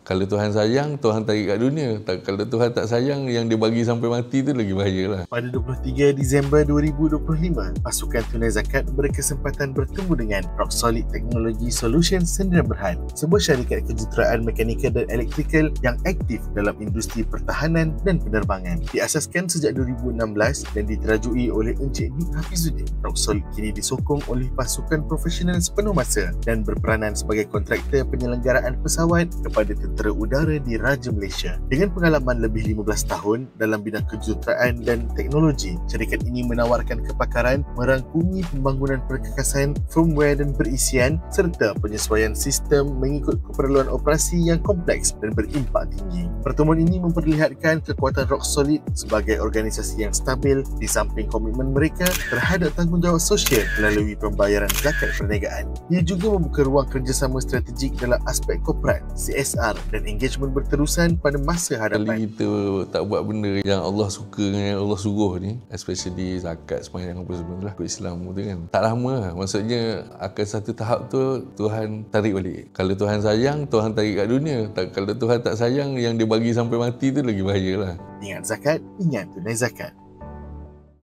Kalau Tuhan sayang, Tuhan tarik kat dunia. Kalau Tuhan tak sayang, yang dia bagi sampai mati tu lagi bahaya lah. Pada 23 Disember 2025, pasukan tunai zakat berkesempatan bertemu dengan Rock Solid Technology Solutions Sdn Bhd, sebuah syarikat kejuruteraan mekanikal dan elektrikal yang aktif dalam industri pertahanan dan penerbangan. Diasaskan sejak 2016 dan diterajui oleh Encik Nik Hafizuddin, Rock Solid kini disokong oleh pasukan profesional sepenuh masa dan berperanan sebagai kontraktor penyelenggaraan pesawat kepada tentera udara di Raja Malaysia. Dengan pengalaman lebih 15 tahun dalam bidang kejuruteraan dan teknologi, syarikat ini menawarkan kepakaran merangkumi pembangunan perkakasan, firmware dan perisian serta penyesuaian sistem mengikut keperluan operasi yang kompleks dan berimpak tinggi. Pertemuan ini memperlihatkan kekuatan Rock Solid sebagai organisasi yang stabil di samping komitmen mereka terhadap tanggungjawab sosial melalui pembayaran zakat perniagaan. Ia juga membuka ruang kerjasama strategik dalam aspek korporat, CSR dan engagement berterusan pada masa hadapan. Kali kita tak buat benda yang Allah suka dengan yang Allah suruh ni, especially zakat, sembahyang apa semua lah, ikut Islam tu kan, tak lama lah. Maksudnya akan satu tahap tu Tuhan tarik balik. Kalau Tuhan sayang, Tuhan tarik kat dunia. Kalau Tuhan tak sayang, yang dia bagi sampai mati tu lagi bahaya lah. Ingat zakat, ingat tunai zakat.